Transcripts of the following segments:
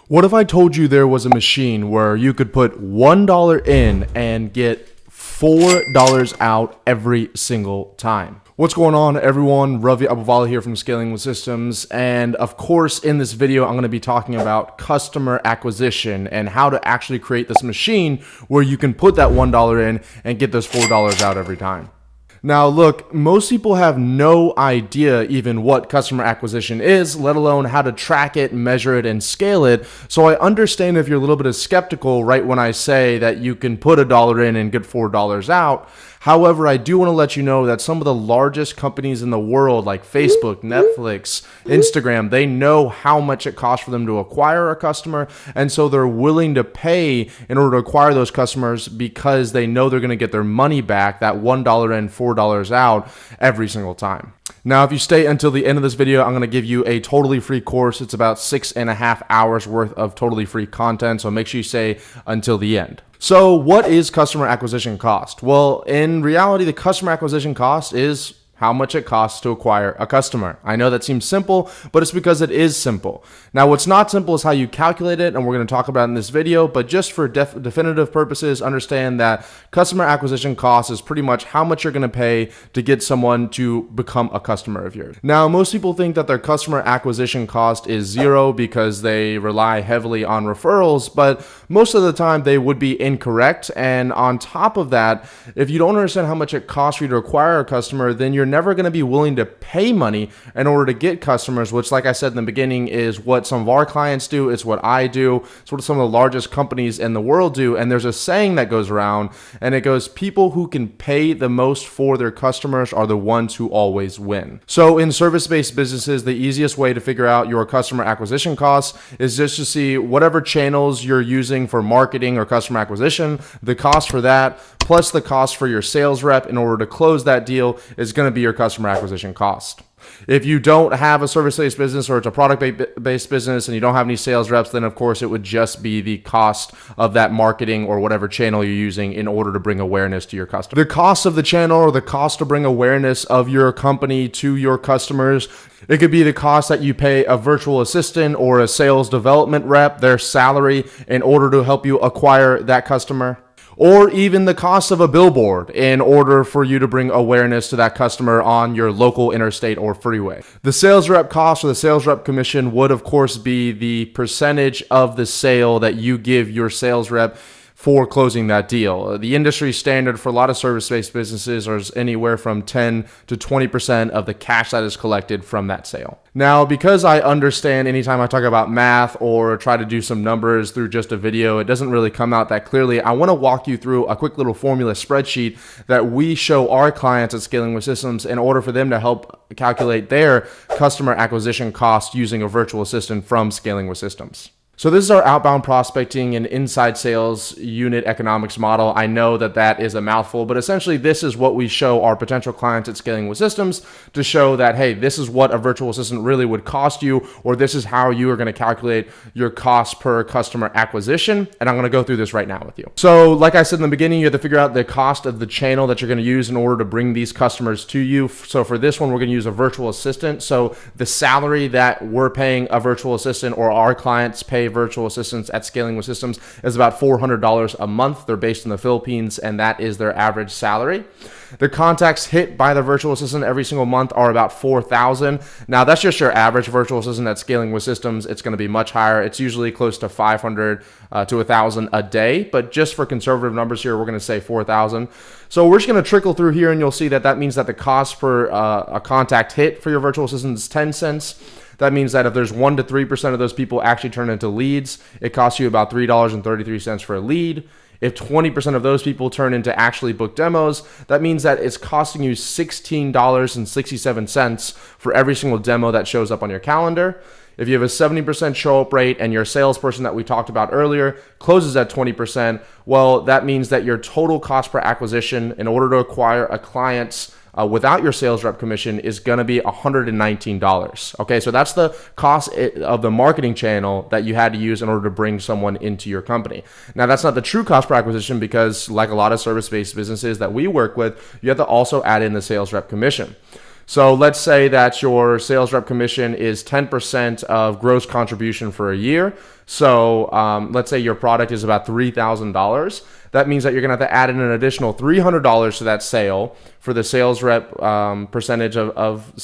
What if I told you there was a machine where you could put $1 in and get $4 out every single time? What's going on, everyone? Ravi, Abuvala here from Scaling with Systems. And of course, in this video, I'm going to be talking about customer acquisition and how to actually create this machine where you can put that $1 in and get those $4 out every time. Now, look, most people have no idea even what customer acquisition is, let alone how to track it, measure it, and scale it. So I understand if you're a little bit skeptical right when I say that you can put $1 in and get $4 out. However, I do want to let you know that some of the largest companies in the world, like Facebook, Netflix, Instagram, they know how much it costs for them to acquire a customer. And so they're willing to pay in order to acquire those customers because they know they're going to get their money back, that $1 in, $4 out every single time. Now, if you stay until the end of this video, I'm going to give you a totally free course. It's about 6.5 hours worth of totally free content. So make sure you stay until the end. So what is customer acquisition cost? Well, in reality, the customer acquisition cost is how much it costs to acquire a customer. I know that seems simple, but it's because it is simple. Now, what's not simple is how you calculate it, and we're going to talk about it in this video, but just for definitive purposes, understand that customer acquisition cost is pretty much how much you're going to pay to get someone to become a customer of yours. Now, most people think that their customer acquisition cost is zero because they rely heavily on referrals, but most of the time they would be incorrect. And on top of that, if you don't understand how much it costs for you to acquire a customer, then you're never going to be willing to pay money in order to get customers, which, like I said in the beginning, is what some of our clients do. It's what I do. It's what some of the largest companies in the world do. And there's a saying that goes around, and it goes, people who can pay the most for their customers are the ones who always win. So in service-based businesses, the easiest way to figure out your customer acquisition costs is just to see whatever channels you're using for marketing or customer acquisition, the cost for that, plus the cost for your sales rep in order to close that deal is going to be your customer acquisition cost. If you don't have a service-based business or it's a product-based business and you don't have any sales reps, then of course it would just be the cost of that marketing or whatever channel you're using in order to bring awareness to your customer. The cost of the channel or the cost to bring awareness of your company to your customers, it could be the cost that you pay a virtual assistant or a sales development rep, their salary, in order to help you acquire that customer. Or even the cost of a billboard in order for you to bring awareness to that customer on your local interstate or freeway. The sales rep cost or the sales rep commission would, of course, be the percentage of the sale that you give your sales rep for closing that deal. The industry standard for a lot of service-based businesses is anywhere from 10 to 20% of the cash that is collected from that sale. Now, because I understand anytime I talk about math or try to do some numbers through just a video, it doesn't really come out that clearly. I want to walk you through a quick little formula spreadsheet that we show our clients at Scaling with Systems in order for them to help calculate their customer acquisition cost using a virtual assistant from Scaling with Systems. So this is our outbound prospecting and inside sales unit economics model. I know that that is a mouthful, but essentially this is what we show our potential clients at Scaling with Systems to show that, hey, this is what a virtual assistant really would cost you, or this is how you are going to calculate your cost per customer acquisition. And I'm going to go through this right now with you. So like I said in the beginning, you have to figure out the cost of the channel that you're going to use in order to bring these customers to you. So for this one, we're going to use a virtual assistant. So the salary that we're paying a virtual assistant or our clients pay virtual assistants at Scaling with Systems is about $400 a month. They're based in the Philippines, and that is their average salary. The contacts hit by the virtual assistant every single month are about 4,000. Now, that's just your average virtual assistant at Scaling with Systems. It's going to be much higher. It's usually close to 500 to 1,000 a day, but just for conservative numbers here, we're going to say 4,000. So we're just going to trickle through here, and you'll see that that means that the cost per a contact hit for your virtual assistant is 10 cents. That means that if there's 1 to 3% of those people actually turn into leads, it costs you about $3.33 for a lead. If 20% of those people turn into actually booked demos, that means that it's costing you $16.67 for every single demo that shows up on your calendar. If you have a 70% show up rate and your salesperson that we talked about earlier closes at 20%, well, that means that your total cost per acquisition in order to acquire a client's without your sales rep commission is going to be $119. Okay, so that's the cost of the marketing channel that you had to use in order to bring someone into your company. Now, that's not the true cost per acquisition because, like a lot of service-based businesses that we work with, you have to also add in the sales rep commission. So let's say that your sales rep commission is 10% of gross contribution for a year. So let's say your product is about $3,000. That means that you're going to have to add in an additional $300 to that sale for the sales rep percentage of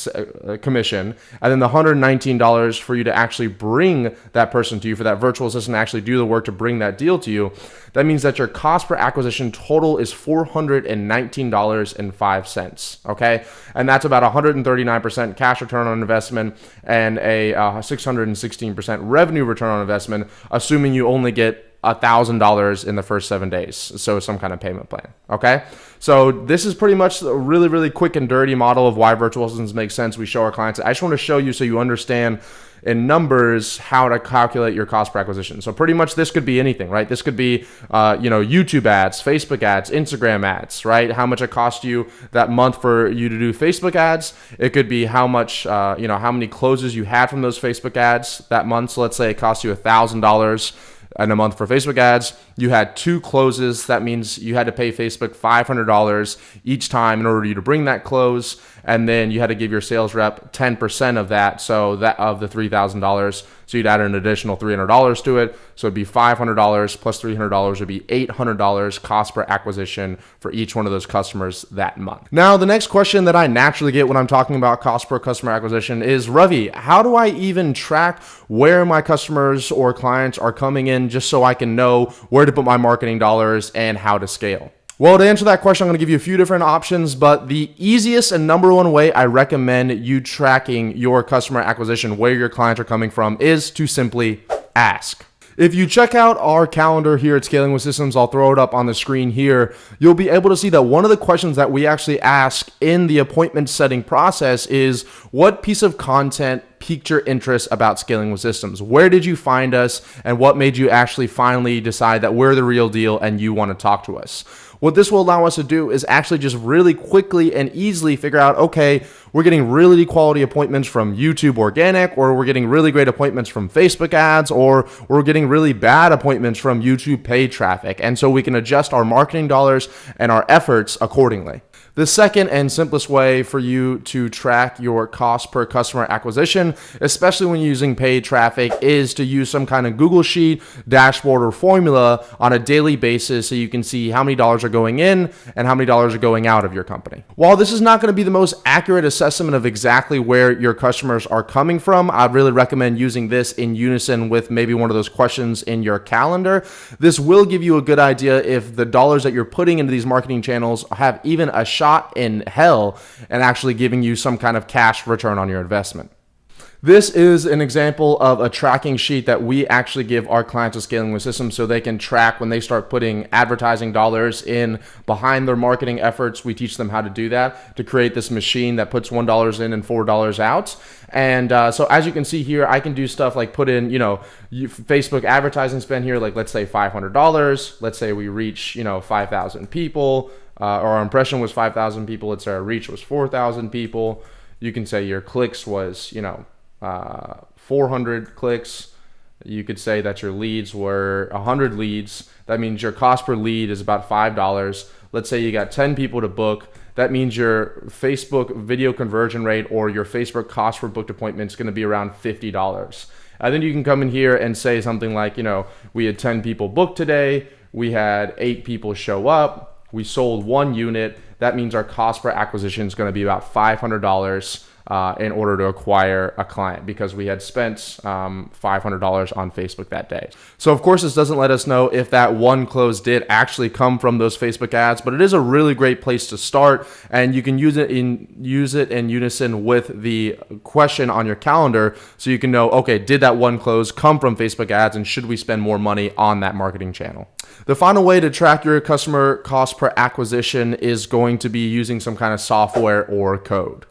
commission, and then the $119 for you to actually bring that person to you, for that virtual assistant to actually do the work to bring that deal to you. That means that your cost per acquisition total is $419.05. Okay, and that's about 139% cash return on investment and a 616% revenue return on investment, assuming you only get $1,000 in the first 7 days. So some kind of payment plan. Okay. So this is pretty much a really, really quick and dirty model of why virtual assistants make sense. We show our clients. I just want to show you so you understand in numbers how to calculate your cost per acquisition. So pretty much this could be anything, right? This could be, YouTube ads, Facebook ads, Instagram ads, right? How much it cost you that month for you to do Facebook ads. It could be how much, how many closes you had from those Facebook ads that month. So let's say it cost you $1,000 in a month for Facebook ads. You had 2 closes. That means you had to pay Facebook $500 each time in order for you to bring that close. And then you had to give your sales rep 10% of that. So that of the $3,000. So you'd add an additional $300 to it. So it'd be $500 plus $300 would be $800 cost per acquisition for each one of those customers that month. Now, the next question that I naturally get when I'm talking about cost per customer acquisition is, Ravi, how do I even track where my customers or clients are coming in just so I can know where to put my marketing dollars and how to scale? Well, to answer that question, I'm going to give you a few different options, but the easiest and number one way I recommend you tracking your customer acquisition, where your clients are coming from, is to simply ask. If you check out our calendar here at Scaling with Systems, I'll throw it up on the screen here. You'll be able to see that one of the questions that we actually ask in the appointment setting process is, what piece of content piqued your interest about Scaling with Systems? Where did you find us, and what made you actually finally decide that we're the real deal and you want to talk to us? What this will allow us to do is actually just really quickly and easily figure out, okay, we're getting really quality appointments from YouTube organic, or we're getting really great appointments from Facebook ads, or we're getting really bad appointments from YouTube paid traffic. And so we can adjust our marketing dollars and our efforts accordingly. The second and simplest way for you to track your cost per customer acquisition, especially when using paid traffic, is to use some kind of Google Sheet, dashboard, or formula on a daily basis so you can see how many dollars are going in and how many dollars are going out of your company. While this is not going to be the most accurate assessment of exactly where your customers are coming from, I'd really recommend using this in unison with maybe one of those questions in your calendar. This will give you a good idea if the dollars that you're putting into these marketing channels have even a shot in hell and actually giving you some kind of cash return on your investment. This is an example of a tracking sheet that we actually give our clients with Scaling with Systems so they can track when they start putting advertising dollars in behind their marketing efforts. We teach them how to do that, to create this machine that puts $1 in and $4 out. And so as you can see here, I can do stuff like put in, Facebook advertising spend here, like let's say $500. Let's say we reach, 5,000 people. Our impression was 5,000 people. Let's say our reach was 4,000 people. You can say your clicks was, 400 clicks. You could say that your leads were 100 leads. That means your cost per lead is about $5. Let's say you got 10 people to book. That means your Facebook video conversion rate or your Facebook cost per booked appointment is going to be around $50. And then you can come in here and say something like, we had 10 people booked today. We had 8 people show up. We sold 1 unit. That means our cost per acquisition is going to be about $500 in order to acquire a client, because we had spent $500 on Facebook that day. So of course, this doesn't let us know if that one close did actually come from those Facebook ads, but it is a really great place to start, and you can use it in unison with the question on your calendar, so you can know, okay, did that one close come from Facebook ads, and should we spend more money on that marketing channel? The final way to track your customer cost per acquisition is going to be using some kind of software or code.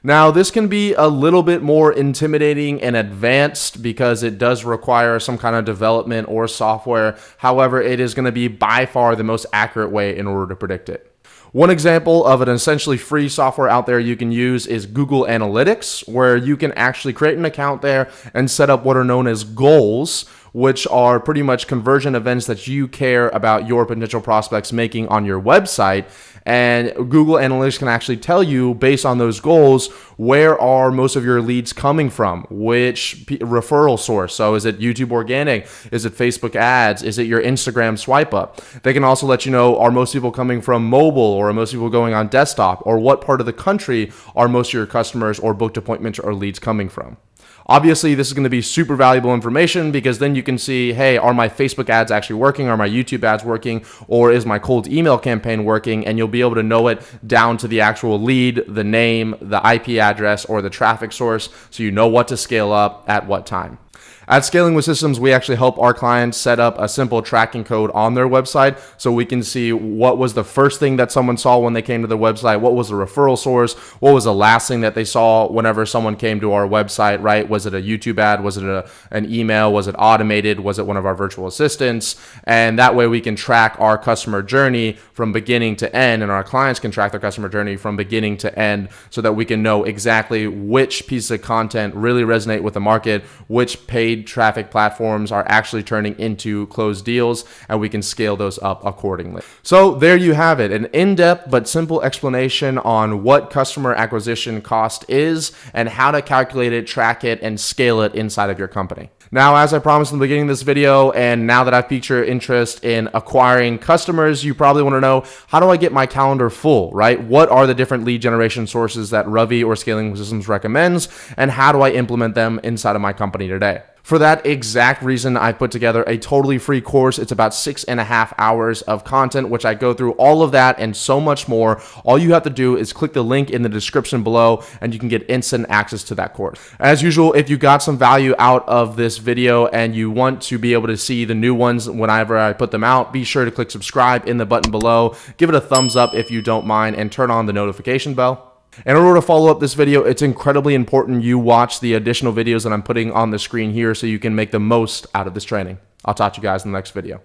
Now, this can be a little bit more intimidating and advanced because it does require some kind of development or software. However, it is going to be by far the most accurate way in order to predict it. One example of an essentially free software out there you can use is Google Analytics, where you can actually create an account there and set up what are known as goals, which are pretty much conversion events that you care about your potential prospects making on your website. And Google Analytics can actually tell you, based on those goals, where are most of your leads coming from, which referral source. So is it YouTube organic? Is it Facebook ads? Is it your Instagram swipe up? They can also let you know, are most people coming from mobile, or are most people going on desktop, or what part of the country are most of your customers or booked appointments or leads coming from. Obviously, this is going to be super valuable information, because then you can see, hey, are my Facebook ads actually working? Are my YouTube ads working? Or is my cold email campaign working? And you'll be able to know it down to the actual lead, the name, the IP address, or the traffic source, so you know what to scale up at what time. At Scaling with Systems, we actually help our clients set up a simple tracking code on their website, so we can see what was the first thing that someone saw when they came to the website, what was the referral source, what was the last thing that they saw whenever someone came to our website, right? Was it a YouTube ad? Was it an email? Was it automated? Was it one of our virtual assistants? And that way we can track our customer journey from beginning to end, and our clients can track their customer journey from beginning to end, so that we can know exactly which piece of content really resonate with the market, which paid traffic platforms are actually turning into closed deals, and we can scale those up accordingly. So there you have it, an in-depth but simple explanation on what customer acquisition cost is and how to calculate it, track it, and scale it inside of your company. Now, as I promised in the beginning of this video, and now that I've piqued your interest in acquiring customers, you probably want to know, how do I get my calendar full, right? What are the different lead generation sources that Ravi or Scaling with Systems recommends, and how do I implement them inside of my company today? For that exact reason, I put together a totally free course. It's about 6.5 hours of content, which I go through all of that and so much more. All you have to do is click the link in the description below, and you can get instant access to that course. As usual, if you got some value out of this video and you want to be able to see the new ones whenever I put them out, be sure to click subscribe in the button below. Give it a thumbs up if you don't mind, and turn on the notification bell. In order to follow up this video, it's incredibly important you watch the additional videos that I'm putting on the screen here, so you can make the most out of this training. I'll talk to you guys in the next video.